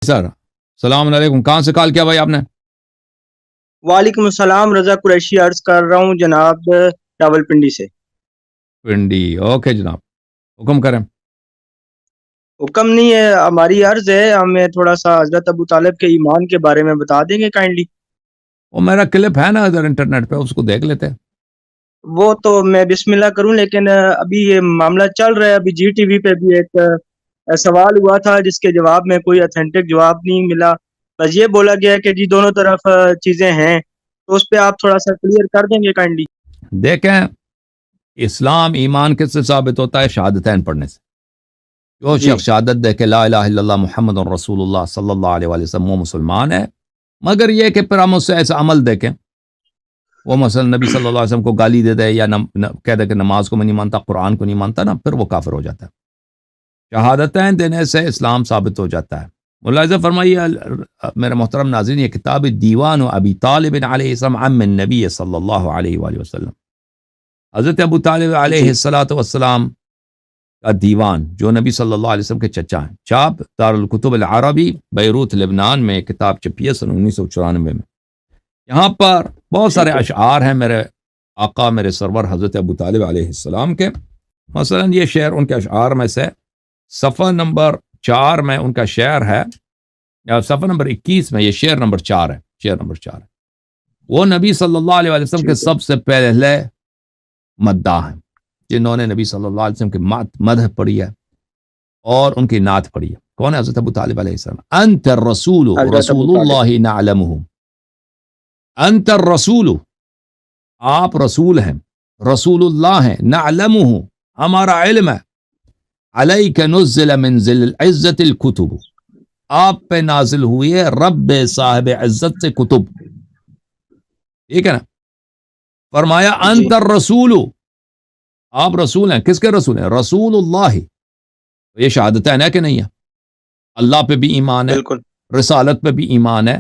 سر السلام علیکم، کہاں سے کال کیا بھائی آپ نے؟ وعلیکم السلام، رضا قریشی عرض کر رہا ہوں جناب، راول پنڈی سے۔ پنڈی، اوکے جناب، حکم کریں۔ حکم نہیں ہے، ہماری عرض ہے، ہمیں تھوڑا سا حضرت ابو طالب کے ایمان کے بارے میں بتا دیں گے کائنڈلی؟ وہ میرا کلپ ہے نا ادھر انٹرنیٹ پہ، اس کو دیکھ لیتے ہیں۔ وہ تو میں بسم اللہ کروں، لیکن ابھی یہ معاملہ چل رہا ہے، ابھی جی ٹی وی پہ بھی ایک سوال ہوا تھا جس کے جواب میں کوئی اتھینٹک جواب نہیں ملا، بس یہ بولا گیا کہ جی دونوں طرف چیزیں ہیں، تو اس پہ آپ تھوڑا سا کلیئر کر دیں گے کائنڈلی؟ دیکھیں، اسلام ایمان کس سے ثابت ہوتا ہے؟ شہادتین پڑھنے سے۔ جو جی شخص شہادت دے کہ لا الہ الا اللہ محمد رسول اللہ صلی اللہ علیہ وآلہ وسلم، وہ مسلمان ہے۔ مگر یہ کہ پھر ہم اس سے ایسا عمل دیکھیں، وہ مثلا نبی صلی اللہ علیہ وسلم کو گالی دے دے یا کہہ دے کہ نماز کو میں نہیں مانتا، قرآن کو نہیں مانتا نا، پھر وہ کافر ہو جاتا ہے۔ شہادتین دینے سے اسلام ثابت ہو جاتا ہے۔ ملاحظہ فرمائیے میرے محترم ناظرین، یہ کتاب دیوان ابی طالب علیہ السلام عم النبی صلی اللہ علیہ وآلہ وسلم، حضرت ابو طالب علیہ السلام کا دیوان، جو نبی صلی اللہ علیہ وسلم کے چچا ہیں۔ چاپ دارالکتب العربی، بیروت لبنان میں کتاب چھپی ہے سن 1994 میں۔ یہاں پر بہت سارے اشعار ہیں میرے آقا، میرے سرور حضرت ابو طالب علیہ السلام کے۔ مثلا یہ شعر ان کے اشعار میں سے صفحہ نمبر 4 میں ان کا شعر ہے، یا صفحہ نمبر 21 میں یہ شعر نمبر 4 ہے، شعر نمبر 4 ہے۔ وہ نبی صلی اللہ علیہ وسلم کے سب سے پہلے مداح ہیں، جنہوں نے نبی صلی اللہ علیہ وسلم کی مدح پڑھی ہے اور ان کی نعت پڑھی ہے۔ کون ہے؟ حضرت ابو طالب علیہ السلام۔ انت الرسول رسول اللہ نعلمہ، انت الرسول، آپ رسول ہیں، رسول اللہ ہیں، نعلمہ، ہمارا علم ہے، علیک نزل من ذل العزت الکتب، آپ پہ نازل ہوئی ہے رب صاحب عزت سے کتب، ٹھیک ہے نا؟ فرمایا انت الرسول، آپ رسول ہیں۔ کس کے رسول ہیں؟ رسول اللہ۔ یہ شہادتین ہے کہ نہیں ہے؟ اللہ پہ بھی ایمان ہے، بالکل، رسالت پہ بھی ایمان ہے،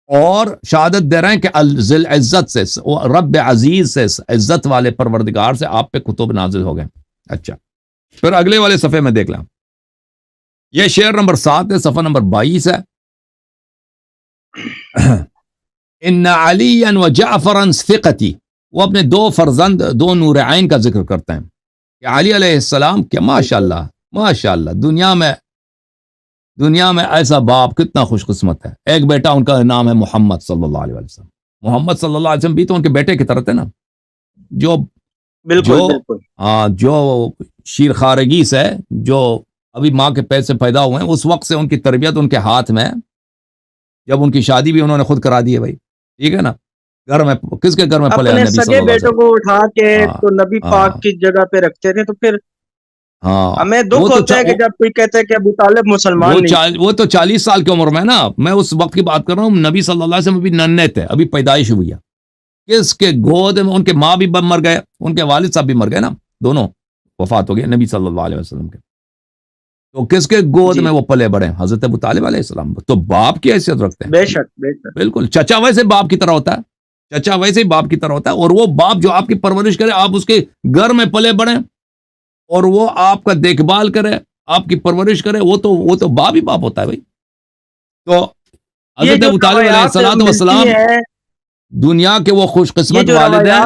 اور شہادت دے رہے ہیں کہ ذل عزت سے، رب عزیز سے، عزت والے پروردگار سے آپ پہ کتب نازل ہو گئے۔ اچھا، پھر اگلے والے صفحے میں دیکھ لیں، یہ شعر نمبر 7 ہے، صفحہ نمبر 22 ہے۔ ان علیا و جعفرا ثقتی، وہ اپنے دو فرزند، دو نور عین کا ذکر کرتے ہیں کہ علی علیہ السلام کہ ماشاءاللہ ماشاءاللہ، دنیا میں ایسا باپ کتنا خوش قسمت ہے۔ ایک بیٹا ان کا نام ہے محمد صلی اللہ علیہ وسلم۔ محمد صلی اللہ علیہ وسلم بھی تو ان کے بیٹے کی طرح تھے نا، جو شیر خارگی سے، جو ابھی ماں کے پیٹ سے پیدا ہوئے ہیں، اس وقت سے ان کی تربیت ان کے ہاتھ میں، جب ان کی شادی بھی انہوں نے خود کرا دی ہے بھائی، ٹھیک ہے نا؟ گھر میں کس کے گھر میں پلے ہیں؟ نبی صلی اللہ علیہ وسلم۔ بیٹوں کو اٹھا کے تو نبی پاک کی جگہ پہ رکھتے تھے، تو پھر ہمیں دکھ ہوتا ہے کہ جب کوئی کہتا ہے کہ ابو طالب مسلمان نہیں۔ وہ تو 40 سال کی عمر میں نا، میں اس وقت کی بات کر رہا ہوں، نبی صلی اللہ علیہ وسلم ابھی ننھے تھے، ابھی پیدائش ہوئی ہے۔ کس کے گود میں؟ ان کے ماں بھی مر گئے، ان کے والد صاحب بھی مر گئے نا، دونوں وفات ہو گئے نبی صلی اللہ علیہ وسلم کے۔ تو کس کے گود میں وہ پلے بڑے؟ حضرت ابو طالب علیہ السلام، تو باپ کی حیثیت رکھتے ہیں۔ بے شک، بے شک، بالکل، چچا ویسے باپ کی طرح ہوتا ہے، چچا ویسے ہی باپ کی طرح ہوتا ہے، اور وہ باپ جو آپ کی پرورش کرے، آپ اس کے گھر میں پلے بڑھیں، اور وہ آپ کا دیکھ بھال کرے، آپ کی پرورش کرے، وہ تو باپ ہی باپ ہوتا ہے بھائی۔ تو حضرت ابو طالب علیہ السلام دنیا کے وہ خوش قسمت والد ہیں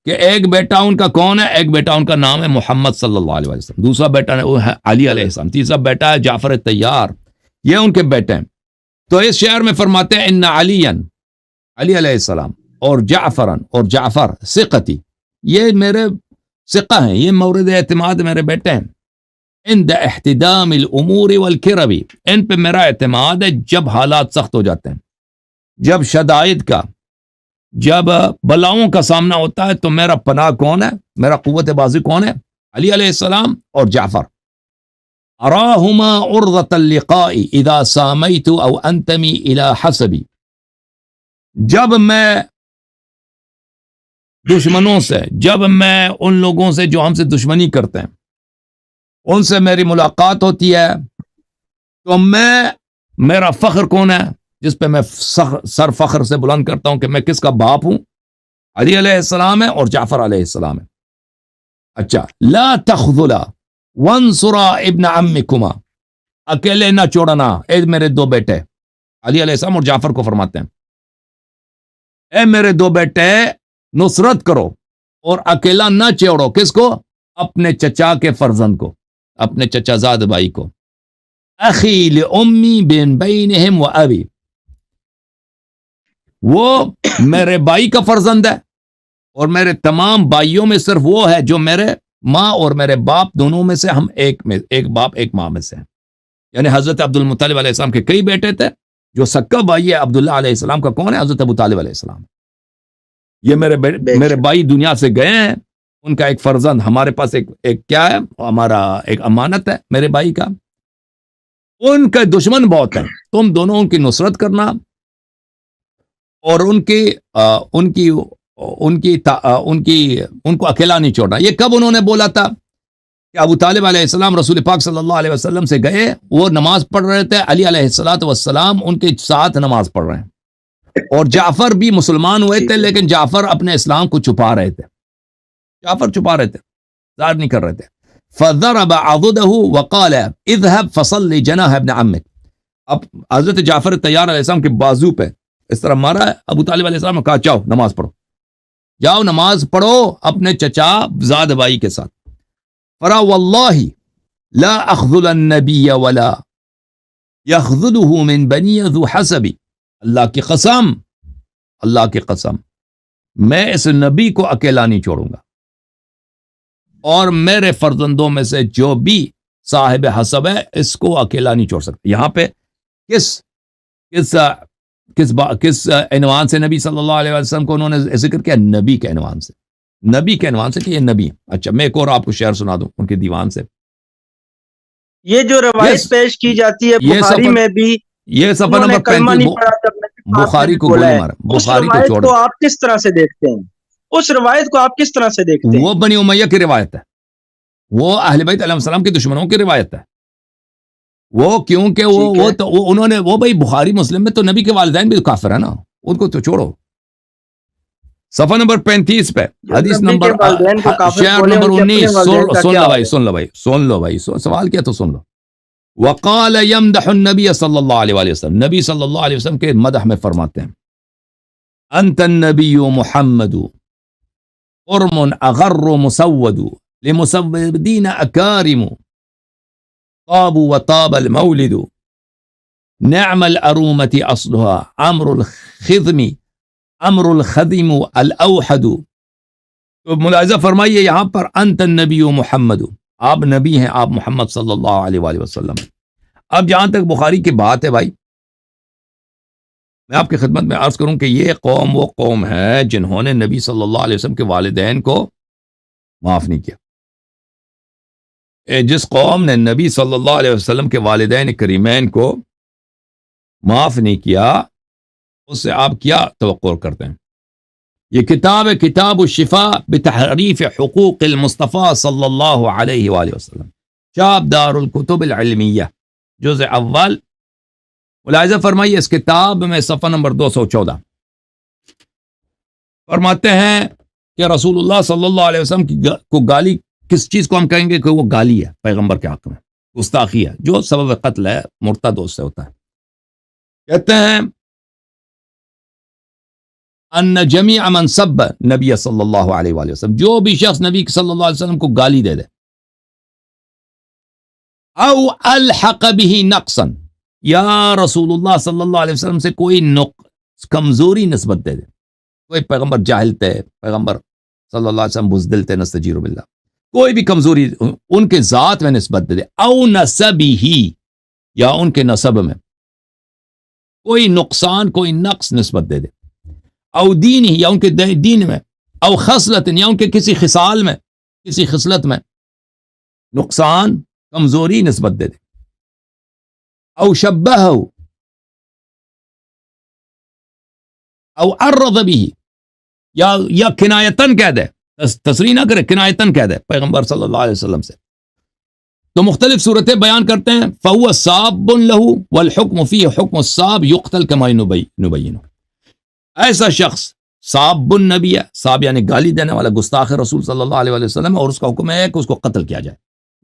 کہ ایک بیٹا ان کا کون ہے؟ ایک بیٹا ان کا نام ہے محمد صلی اللہ علیہ وسلم، دوسرا بیٹا وہ ہے علی علیہ السلام، تیسرا بیٹا ہے جعفر طیار، یہ ان کے بیٹے ہیں۔ تو اس شعر میں فرماتے ہیں ان علی علیہ السلام اور جعفر ثقتی، یہ میرے ثقہ ہیں، یہ مورد اعتماد میرے بیٹے ہیں۔ عند احتدام الامور والکرب، ان پہ میرا اعتماد ہے جب حالات سخت ہو جاتے ہیں، جب شدائد کا، جب بلاؤں کا سامنا ہوتا ہے، تو میرا پناہ کون ہے؟ میرا قوت بازی کون ہے؟ علی علیہ السلام اور جعفر۔ اراہما عرضۃ اللقاء اذا سامیت او انتمی الى حسبی، جب میں دشمنوں سے، جب میں ان لوگوں سے جو ہم سے دشمنی کرتے ہیں، ان سے میری ملاقات ہوتی ہے، تو میرا فخر کون ہے جس پہ میں سر فخر سے بلند کرتا ہوں کہ میں کس کا باپ ہوں؟ علی علیہ السلام ہے اور جعفر علیہ السلام ہے۔ اچھا، لا تخذلا وانصرا ابن عمکما، اکیلے نہ چھوڑنا اے میرے دو بیٹے، علی علیہ السلام اور جعفر کو فرماتے ہیں، اے میرے دو بیٹے نصرت کرو اور اکیلا نہ چھوڑو، کس کو؟ اپنے چچا کے فرزند کو، اپنے چچا زاد بھائی کو، اخی لأمی بین بینہم و ابی، وہ میرے بھائی کا فرزند ہے اور میرے تمام بھائیوں میں صرف وہ ہے جو میرے ماں اور میرے باپ دونوں میں سے ہم ایک باپ ایک ماں میں سے ہیں۔ یعنی حضرت عبد المطلب علیہ السلام کے کئی بیٹے تھے، جو سکا بھائی ہے عبداللہ علیہ السلام کا کون ہے؟ حضرت ابو طالب علیہ السلام۔ یہ میرے بھائی دنیا سے گئے ہیں، ان کا ایک فرزند ہمارے پاس ایک کیا ہے، ہمارا ایک امانت ہے میرے بھائی کا، ان کا دشمن بہت ہے، تم دونوں ان کی نصرت کرنا اور ان کو اکیلا نہیں چھوڑنا۔ یہ کب انہوں نے بولا تھا؟ کہ ابو طالب علیہ السلام رسول پاک صلی اللہ علیہ وسلم سے گئے، وہ نماز پڑھ رہے تھے، علی علیہ السلام ان کے ساتھ نماز پڑھ رہے ہیں، اور جعفر بھی مسلمان ہوئے تھے، لیکن جعفر اپنے اسلام کو چھپا رہے تھے، ظاہر نہیں کر رہے تھے۔ فضرب عضده وقال اذهب فصل جناح ابن عمك، اب حضرت جعفر طیار علیہ السلام کے بازو پہ اس طرح مارا ہے، ابو طالب علیہ السلام نے کہا جاؤ نماز پڑھو، جاؤ نماز پڑھو اپنے چچا زاد بھائی کے ساتھ۔ فرا واللہ لا اخذل النبی ولا یخذله من بنی ذو حسبی، اللہ کی قسم میں اس نبی کو اکیلا نہیں چھوڑوں گا، اور میرے فرزندوں میں سے جو بھی صاحب حسب ہے اس کو اکیلا نہیں چھوڑ سکتا۔ یہاں پہ کس عنوان سے نبی صلی اللہ علیہ وسلم کو انہوں نے ذکر کیا؟ نبی کے عنوان سے کہ یہ نبی۔ اچھا میں ایک اور آپ کو شعر سنا دوں ان کے دیوان سے۔ یہ جو روایت پیش کی جاتی ہے بخاری میں بھی، یہ صفحہ نمبر 35 بخاری کو گولی مارا، بخاری کو چھوڑ دو۔ آپ کس طرح سے دیکھتے ہیں اس روایت کو؟ آپ کس طرح سے دیکھتے ہیں؟ وہ بنی امیہ کی روایت ہے، وہ اہل بیت علیہ السلام کے دشمنوں کی روایت ہے، وہ کیونکہ انہوں نے بھائی بخاری مسلم میں تو نبی کے والدین بھی کافر ہیں نا، ان کو تو چھوڑو۔ صفحہ نمبر 35 پہ حدیث نمبر شعر نمبر 19، سن لو بھائی سوال کیا تو سن لو۔ وقال يمدح النبی صلی اللہ علیہ وسلم، نبی صلی اللہ علیہ وسلم کے مدح میں فرماتے ہیں، انت النبی محمد قرم اغر مسود لمسودین اکارم طاب وطاب المولد نعم الأرومة اصلها امر الخدم الاوحد۔ تو ملاحظہ فرمائیے یہاں پر انت النبی محمد، آپ نبی ہیں، آپ محمد صلی اللہ علیہ وآلہ وسلم۔ اب جہاں تک بخاری کی بات ہے بھائی، میں آپ کی خدمت میں عرض کروں کہ یہ قوم وہ قوم ہے جنہوں نے نبی صلی اللہ علیہ وسلم کے والدین کو معاف نہیں کیا۔ جس قوم نے نبی صلی اللہ علیہ وسلم کے والدین کریمین کو معاف نہیں کیا، اس سے آپ کیا توقع کرتے ہیں؟ یہ کتاب ہے کتاب الشفاء بتحریف حقوق المصطفیٰ صلی اللہ علیہ وآلہ وسلم، چاپ دار الکتب العلمیہ، جزء اول۔ ملاحظہ فرمائیے اس کتاب میں صفحہ نمبر 214 فرماتے ہیں کہ رسول اللہ صلی اللہ علیہ وسلم کو گالی، کس چیز کو ہم کہیں گے کہ وہ گالی ہے پیغمبر کے حق میں، گستاخی ہے، جو سبب قتل ہے، مرتد اس سے ہوتا ہے۔ کہتے ہیں ان جمیع من سب نبی صلی اللہ علیہ وآلہ وسلم، جو بھی شخص نبی صلی اللہ علیہ وسلم کو گالی دے دے، او الحق به نقصا، یا رسول اللہ صلی اللہ علیہ وسلم سے کوئی کمزوری نسبت دے دے، کوئی پیغمبر جاہل تھے، پیغمبر صلی اللہ علیہ وسلم بزدل تھے، نستجیر باللہ، کوئی بھی کمزوری ان کے ذات میں نسبت دے دے، او نسبہ، یا ان کے نسب میں کوئی نقصان، کوئی نقص نسبت دے دے، او دین ہی، یا ان کے دین میں، او خصلت، یا ان کے کسی خصال میں، کسی خصلت میں نقصان، کمزوری نسبت دے دے، او شبہ، او عرض بھی، یا کنایتن کہہ دے، تصریح نہ کرے، کنایتن کہہ دے پیغمبر صلی اللہ علیہ وسلم سے، تو مختلف صورتیں بیان کرتے ہیں۔ فہو صاب لہ والحکم فیہ حکم الصاب یقتل کما نبین، ایسا شخص صاب النبی ہے، صاب یعنی گالی دینے والا، گستاخ رسول صلی اللہ علیہ وسلم، اور اس کا حکم ہے کہ اس کو قتل کیا جائے،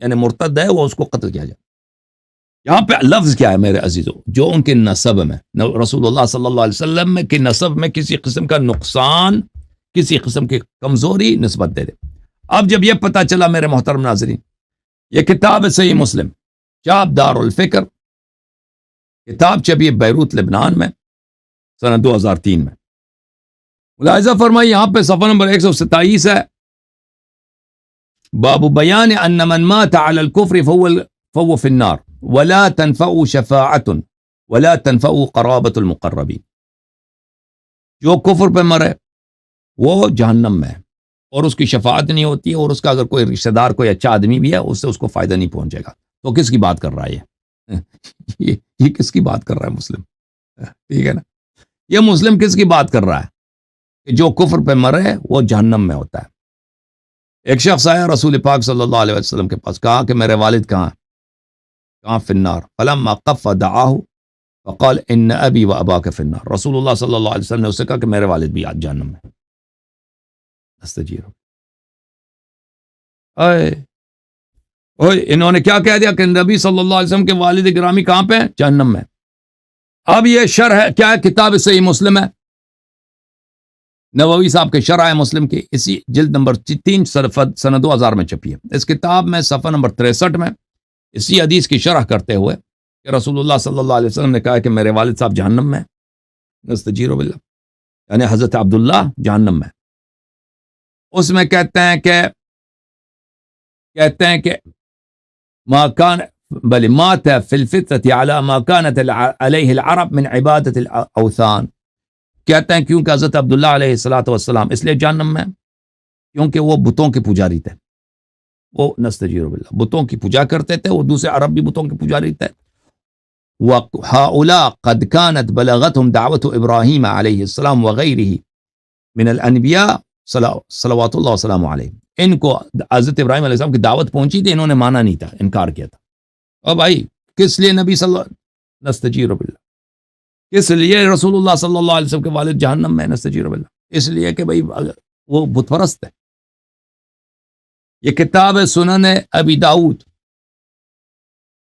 یعنی مرتد ہے وہ، اس کو قتل کیا جائے۔ یہاں پہ لفظ کیا ہے میرے عزیزو؟ جو ان کے نسب میں، رسول اللہ صلی اللہ علیہ وسلم کے نسب میں کسی قسم کا نقصان، کسی قسم کی کمزوری نسبت دے دے۔ اب جب یہ پتہ چلا میرے محترم ناظرین، یہ کتاب ہے صحیح مسلم، چاپ دار الفکر، کتاب چھپی بیروت لبنان میں سنہ 2003 میں۔ ملاحظہ فرمائی یہاں پہ صفحہ نمبر 127 ہے، باب بیان ان من مات علی الکفر فهو فی النار ولا تنفع شفاعت ولا تنفع قرابت المقربین۔ جو کفر پہ مرے وہ جہنم میں ہے اور اس کی شفاعت نہیں ہوتی ہے، اور اس کا اگر کوئی رشتہ دار کوئی اچھا آدمی بھی ہے اس سے اس کو فائدہ نہیں پہنچے گا۔ تو کس کی بات کر رہا ہے یہ کس کی بات کر رہا ہے؟ مسلم، ٹھیک ہے نا؟ یہ مسلم کس کی بات کر رہا ہے کہ جو کفر پہ مرے وہ جہنم میں ہوتا ہے۔ ایک شخص آیا رسول پاک صلی اللہ علیہ وسلم کے پاس، کہا کہ میرے والد کہاں ہیں؟ کہاں؟ فی النار۔ فلما قف دعاہ فقال ان ابی و اباک فی النار۔ رسول اللہ صلی اللہ علیہ وسلم نے اسے کہا کہ میرے والد بھی آج جہنم میں۔ استجیر انہوں نے کیا کہہ دیا کہ نبی صلی اللہ علیہ وسلم کے والد گرامی کہاں پہ ہیں؟ جہنم میں۔ اب یہ شرح ہے کیا ہے؟ کتاب صحیح مسلم ہے، نووی صاحب کے شرح مسلم کی، اسی جلد نمبر 3 سنہ 2000 میں چھپی ہے۔ اس کتاب میں صفحہ نمبر 63 میں اسی حدیث کی شرح کرتے ہوئے کہ رسول اللہ صلی اللہ علیہ وسلم نے کہا کہ میرے والد صاحب جہنم میں، نستجیر باللہ، یعنی حضرت عبداللہ جہنم میں۔ اس میں کہتے ہیں کہ ما کان بل مات فی الفطرۃ علی ما کانت علیہ العرب من عبادت الاوثان۔ کہتے ہیں کیونکہ حضرت عبداللہ علیہ الصلوۃ والسلام اس لیے جہنم میں کیونکہ وہ بتوں کے پجاری تھے، وہ نستجیر باللہ بتوں کی پوجا کرتے تھے، وہ دوسرے عرب بھی بتوں کے پجاری تھے۔ وَهَؤُلَاء قَدْ كَانَتْ بَلَغَتْهُمْ دَعْوَةُ إِبْرَاهِيمَ عَلَيْهِ السلام وَغَيْرِهِ مِنَ الْأَنْبِيَاءِ صلوات اللہ وسلام علیہ۔ ان کو حضرت ابراہیم علیہ السلام کی دعوت پہنچی تھی، انہوں نے مانا نہیں تھا، انکار کیا تھا۔ اور بھائی کس لیے نبی صلی اللہ نستجیر باللہ، کس لیے رسول اللہ صلی اللہ علیہ وسلم کے والد جہنم میں؟ نستجیر باللہ اس لیے کہ بھائی وہ بت پرست ہے۔ یہ کتاب ہے سنن ابی داؤد،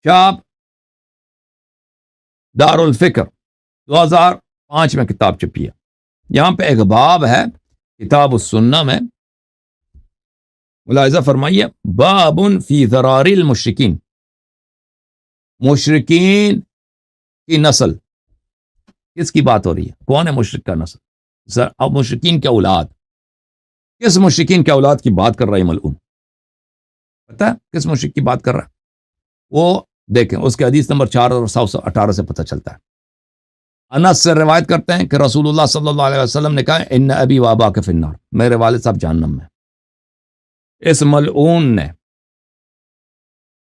چاپ دار الفکر، 2005 میں کتاب چھپی ہے۔ یہاں پہ ایک باب ہے کتاب السنہ میں، ملاحظہ فرمائیے، باب فی ضرار المشرکین، مشرکین کی نسل، کس کی بات ہو رہی ہے؟ کون ہے مشرک کا نسل؟ اب مشرکین کے اولاد، کس مشرکین کے اولاد کی بات کر رہا ہے ملعون؟ پتہ ہے کس مشرک کی بات کر رہا ہے؟ وہ دیکھیں اس کے حدیث نمبر 418 سے پتہ چلتا ہے۔ انس سے روایت کرتے ہیں کہ رسول اللہ صلی اللہ علیہ وسلم نے کہا ان ابی و اباک فی النار، میرے والد صاحب جہنم میں۔ اس ملعون نے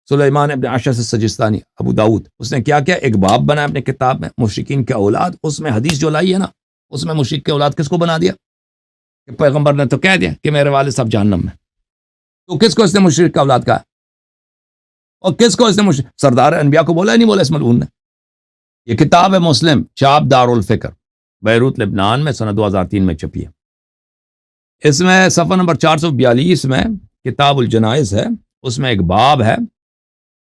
سلیمان ابن اشعث السجستانی ابو داؤد، اس نے کیا ایک باب بنا اپنے کتاب میں مشرکین کے اولاد، اس میں حدیث جو لائی ہے نا، اس میں مشرک کے اولاد کس کو بنا دیا؟ کہ پیغمبر نے تو کہہ دیا کہ میرے والد صاحب جہنم میں، تو کس کو اس نے مشرک کا اولاد کہا؟ اور کس کو اس نے سردار انبیاء کو بولا نہیں بولا اس ملعون نے؟ یہ کتاب ہے مسلم، چاپ دار الفکر، بیروت لبنان میں سنہ 2003 میں چھپی ہے۔ اس میں صفحہ نمبر 442 میں کتاب الجنائز ہے، اس میں ایک باب ہے،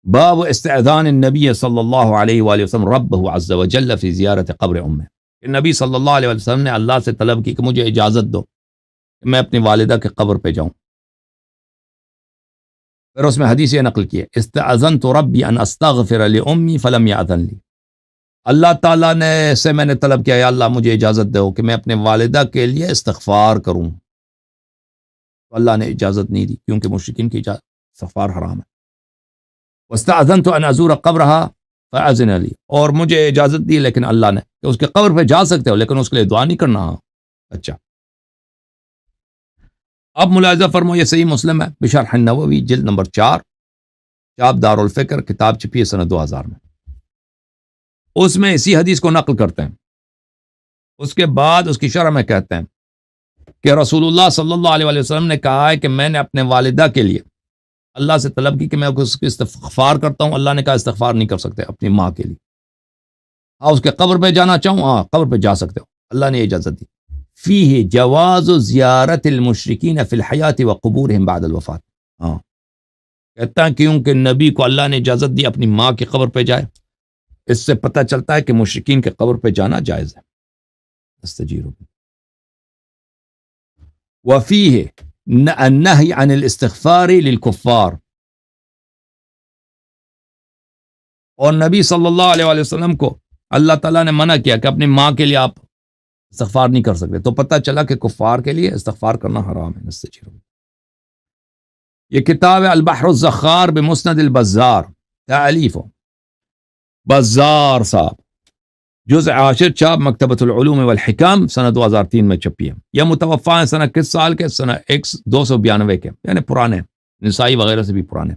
باب استئذان النبی صلی اللہ علیہ وآلہ وسلم ربہ عز وجل فی زیارت قبر امہ، کہ نبی صلی اللہ علیہ وسلم نے اللہ سے طلب کی کہ مجھے اجازت دو کہ میں اپنی والدہ کے قبر پہ جاؤں۔ پھر اس میں حدیث یہ نقل کی ہے، استأذنت ربی ان استغفر لأمی فلم یأذن لی، اللہ تعالیٰ نے سے میں نے طلب کیا، یا اللہ مجھے اجازت دو کہ میں اپنے والدہ کے لیے استغفار کروں، تو اللہ نے اجازت نہیں دی کیونکہ مشرکین کی استغفار حرام ہے۔ واستأذنت ان ازور قبرها فأذن لی، اور مجھے اجازت دی لیکن اللہ نے کہ اس کے قبر پہ جا سکتے ہو لیکن اس کے لیے دعا نہیں کرنا۔ اچھا اب ملاحظہ فرمو، یہ صحیح مسلم ہے بشرح النووی، جلد نمبر 4، چاپ دار الفکر، کتاب چھپی ہے سنہ 2000 میں۔ اس میں اسی حدیث کو نقل کرتے ہیں، اس کے بعد اس کی شرح میں کہتے ہیں کہ رسول اللہ صلی اللہ علیہ وسلم نے کہا ہے کہ میں نے اپنے والدہ کے لیے اللہ سے طلب کی کہ میں اس کی استغفار کرتا ہوں، اللہ نے کہا استغفار نہیں کر سکتے اپنی ماں کے لیے۔ ہاں اس کے قبر پہ جانا چاہوں، ہاں قبر پہ جا سکتے ہو، اللہ نے اجازت دی۔ فیہ جواز زیارت المشرکین فی الحیات وقبورہم بعد الوفات، ہاں کہتا ہے کیونکہ نبی کو اللہ نے اجازت دی اپنی ماں کی قبر پہ جائے، اس سے پتہ چلتا ہے کہ مشرکین کے قبر پہ جانا جائز ہے۔ استجیروا وفیہ النہی عن الاستغفار للکفار، اور نبی صلی اللہ علیہ وآلہ وسلم کو اللہ تعالیٰ نے منع کیا کہ اپنی ماں کے لیے آپ استغفار نہیں کر سکتے، تو پتہ چلا کہ کفار کے لیے استغفار کرنا حرام ہے۔ استجیروا، یہ کتاب ہے البحر الزخار بمسند البزار، تالیف بزار صاحب، جزء 10 چاپ مکتبۃ العلوم والحکام، سنہ 2003 میں چھپی ہے۔ یہ متوفا ہے سنہ کس سال کے؟ سنہ 292 کے، یعنی پرانے، نسائی وغیرہ سے بھی پرانے۔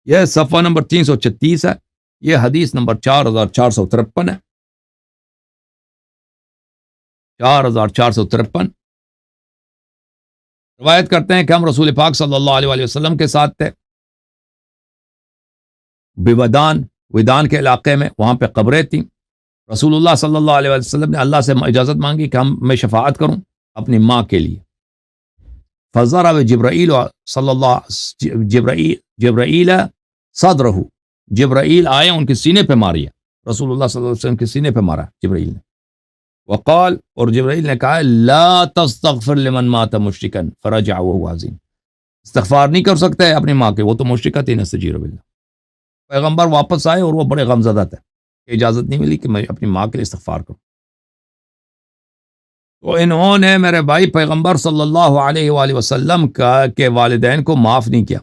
یہ صفحہ نمبر 336 ہے، یہ حدیث نمبر 4453 ہے، 4453۔ روایت کرتے ہیں کہ ہم رسول پاک صلی اللہ علیہ وآلہ وسلم کے ساتھ تھے ودان کے علاقے میں، وہاں پہ قبریں تھیں۔ رسول اللہ صلی اللہ علیہ وسلم نے اللہ سے اجازت مانگی کہ میں شفاعت کروں اپنی ماں کے لیے۔ فضرب جبرائیل جبرائیل صدرہ، جبرائیل آئے ان کے سینے پہ ماری، رسول اللہ صلی اللہ علیہ وسلم کے سینے پہ مارا جبرائیل نے۔ وقال، اور جبرائیل نے کہا لا تستغفر لمن مات مشرکا فرجع وهو عظیم، استغفار نہیں کر سکتے اپنی ماں کے، وہ تو مشرکہ تھی۔ نستجیر باللہ، پیغمبر واپس آئے اور وہ بڑے غمزدہ تھے کہ اجازت نہیں ملی کہ میں اپنی ماں کے لیے استغفار کروں۔ تو انہوں نے میرے بھائی پیغمبر صلی اللہ علیہ وآلہ وسلم کے والدین کو معاف نہیں کیا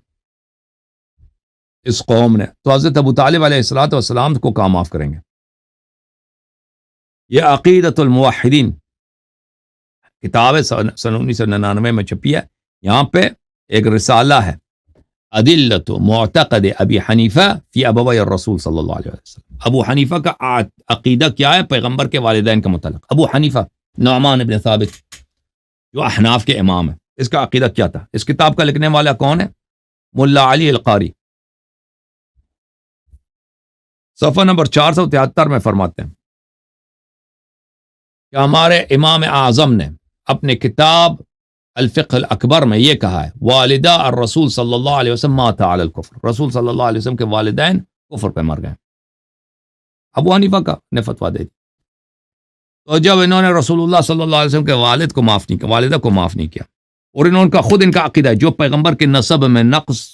اس قوم نے، تو حضرت ابو طالب علیہ السلام کو کہاں معاف کریں گے؟ یہ عقیدۃ الموحدین کتاب سن 1999 میں چھپی ہے۔ یہاں پہ ایک رسالہ ہے، ادلۃ معتقد ابی حنیفہ فی ابوی الرسول صلی اللہ علیہ وسلم۔ ابو حنیفہ کا عقیدہ کیا ہے پیغمبر کے والدین کے متعلق؟ ابو حنیفہ نعمان بن ثابت جو احناف کے امام ہے، اس کا عقیدہ کیا تھا؟ اس کتاب کا لکھنے والا کون ہے؟ ملا علی القاری، صفحہ نمبر 473 میں فرماتے ہیں کہ ہمارے امام اعظم نے اپنے کتاب الفقہ الاکبر میں یہ کہا ہے والدہ الرسول صلی اللہ علیہ وسلم مات علی الکفر، رسول صلی اللہ علیہ وسلم کے والدین کفر پہ مر گئے۔ ابو حنیفہ کا نے فتویٰ دے دی۔ تو جب انہوں نے رسول اللہ صلی اللہ علیہ وسلم کے والد کو معاف نہیں کیا، والدہ کو معاف نہیں کیا، اور انہوں کا خود ان کا عقیدہ ہے جو پیغمبر کے نسب میں نقص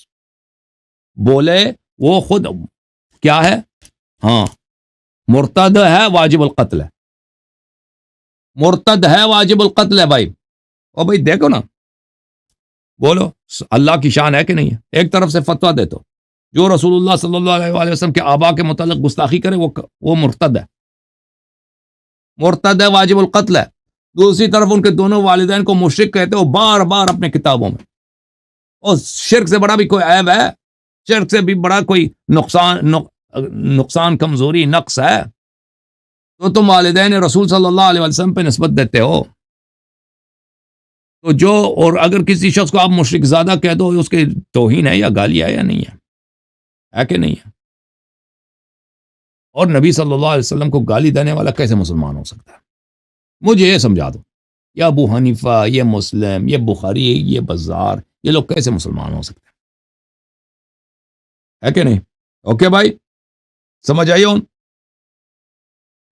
بولے وہ خود کیا ہے؟ ہاں، مرتد ہے، واجب القتل ہے، مرتد ہے، واجب القتل ہے۔ بھائی او بھائی دیکھو نا، بولو اللہ کی شان ہے کہ نہیں ہے؟ ایک طرف سے فتویٰ دے تو جو رسول اللہ صلی اللہ علیہ وآلہ وسلم کے آبا کے متعلق گستاخی کرے وہ مرتد ہے، مرتد ہے، واجب القتل ہے۔ دوسری طرف ان کے دونوں والدین کو مشرک کہتے ہو بار بار اپنے کتابوں میں، اور شرک سے بڑا بھی کوئی عیب ہے؟ شرک سے بھی بڑا کوئی نقصان کمزوری نقص ہے تو تم والدین رسول صلی اللہ علیہ وسلم پہ نسبت دیتے ہو؟ تو جو، اور اگر کسی شخص کو آپ مشرک زادہ کہہ دو، اس کی توہین ہے یا گالی ہے یا نہیں ہے کہ نہیں ہے؟ اور نبی صلی اللہ علیہ وسلم کو گالی دینے والا کیسے مسلمان ہو سکتا ہے؟ مجھے یہ سمجھا دو، یہ ابو حنیفہ، یہ مسلم، یہ بخاری، یہ بزار، یہ لوگ کیسے مسلمان ہو سکتے ہیں؟ ہے کہ نہیں؟ اوکے بھائی، سمجھ آئیے؟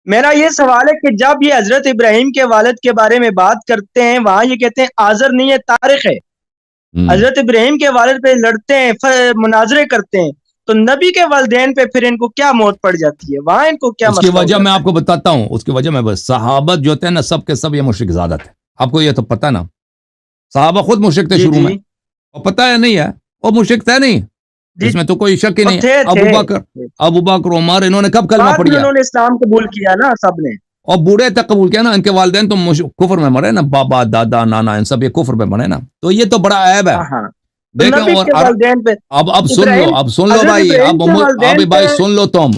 میرا یہ سوال ہے کہ جب یہ حضرت ابراہیم کے والد کے بارے میں بات کرتے ہیں، وہاں یہ کہتے ہیں آذر نہیں ہے، طارق ہے۔ حضرت ابراہیم کے والد پہ لڑتے ہیں، مناظرے کرتے ہیں، تو نبی کے والدین پہ پھر ان کو کیا موت پڑ جاتی ہے؟ وہاں ان کو کیا اس کی وجہ میں آپ کو بتاتا ہوں، اس کی وجہ میں بس صحابت جو تھے نا سب کے سب یہ مشرک زادہ تھے، آپ کو یہ تو پتہ نا، صحابہ خود مشرک تھے شروع میں، اور پتہ ہے نہیں ہے وہ مشرک تھے نہیں، اس میں تو کوئی شک ہی نہیں ہے۔ ابو بکر عمر انہوں نے کب کلمہ پڑھ لیا؟ انہوں نے اسلام قبول کیا نا سب نے، اور بوڑھے تک قبول کیا نا، ان کے والدین تو کفر میں مرے نا، بابا دادا نانا ان سب یہ کفر میں مرے نا، تو یہ تو بڑا عیب ہے۔ دیکھیں، اور اب سن لو بھائی، اب بھائی سن لو، تم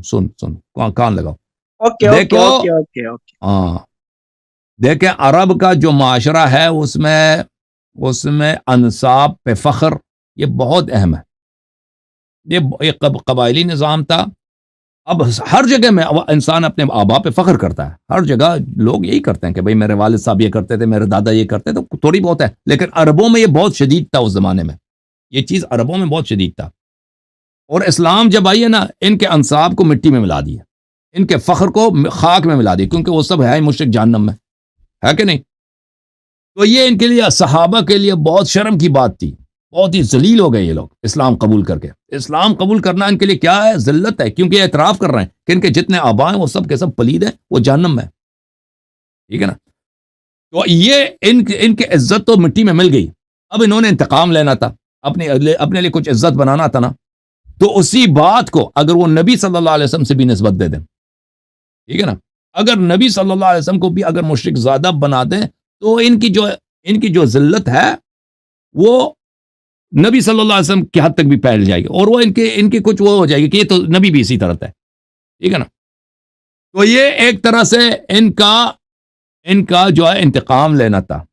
سن کان لگاؤ، دیکھو، ہاں دیکھیں عرب کا جو معاشرہ ہے اس میں انساب پہ فخر یہ بہت اہم ہے، یہ قبائلی نظام تھا۔ اب ہر جگہ میں انسان اپنے آبا پہ فخر کرتا ہے، ہر جگہ لوگ یہی کرتے ہیں کہ بھئی میرے والد صاحب یہ کرتے تھے، میرے دادا یہ کرتے تھے، تو تھوڑی بہت ہے، لیکن عربوں میں یہ بہت شدید تھا اس زمانے میں، یہ چیز عربوں میں بہت شدید تھا. اور اسلام جب آئی ہے نا، ان کے انصاب کو مٹی میں ملا دیا، ان کے فخر کو خاک میں ملا دیا، کیونکہ وہ سب ہے مشرک جہنم میں، ہے کہ نہیں؟ تو یہ ان کے لیے، صحابہ کے لیے بہت شرم کی بات تھی، بہت ہی ذلیل ہو گئے یہ لوگ اسلام قبول کر کے. اسلام قبول کرنا ان کے لیے کیا ہے؟ ذلت ہے، کیونکہ یہ اعتراف کر رہے ہیں کہ ان کے جتنے آبا ہیں وہ سب کے سب پلید ہیں، وہ جہنم میں. ٹھیک ہے نا؟ تو یہ ان کی عزت تو مٹی میں مل گئی. اب انہوں نے انتقام لینا تھا، اپنے لیے کچھ عزت بنانا تھا نا. تو اسی بات کو اگر وہ نبی صلی اللہ علیہ وسلم سے بھی نسبت دے دیں، ٹھیک ہے نا، اگر نبی صلی اللہ علیہ وسلم کو بھی اگر مشرک زیادہ بنا دیں، تو ان کی جو ذلت ہے وہ نبی صلی اللہ علیہ وسلم کی حد تک بھی پھیل جائے گی، اور وہ ان کی کچھ وہ ہو جائے گی کہ یہ تو نبی بھی اسی طرح ہے. ٹھیک ہے نا؟ تو یہ ایک طرح سے ان کا جو ہے انتقام لینا تھا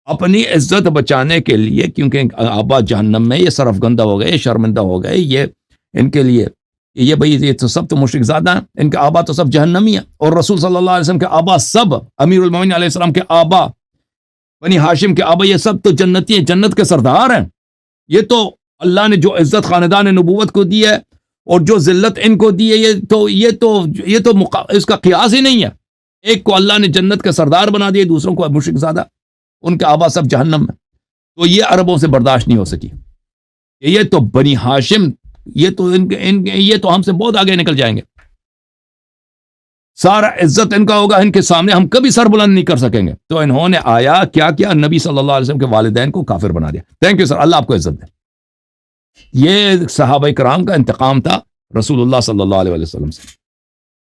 اپنی عزت بچانے کے لیے، کیونکہ آبا جہنم میں یہ سرفگندہ ہو گئے، شرمندہ ہو گئے. یہ ان کے لیے یہ بھائی یہ تو سب تو مشرک زادہ ہیں، ان کے آبا تو سب جہنمی ہیں. اور رسول صلی اللہ علیہ وسلم کے آبا سب، امیر المومنین علیہ السلام کے آبا، بنی ہاشم کے آبا، یہ سب تو جنتی ہیں، جنت کے سردار ہیں. یہ تو اللہ نے جو عزت خاندان نبوت کو دی ہے اور جو ذلت ان کو دی ہے، یہ تو اس کا قیاس ہی نہیں ہے. ایک کو اللہ نے جنت کا سردار بنا دیا، دوسروں کو مشرک زادہ، ان کے آبا سب جہنم میں. تو یہ عربوں سے برداشت نہیں ہو سکی. یہ تو بنی ہاشم، یہ تو ہم سے بہت آگے نکل جائیں گے، سارا عزت ان کا ہوگا، ان کے سامنے ہم کبھی سر بلند نہیں کر سکیں گے. تو انہوں نے آیا کیا نبی صلی اللہ علیہ وسلم کے والدین کو کافر بنا دیا. تھینک یو سر، اللہ آپ کو عزت دے. یہ صحابہ کرام کا انتقام تھا رسول اللہ صلی اللہ علیہ وسلم سے.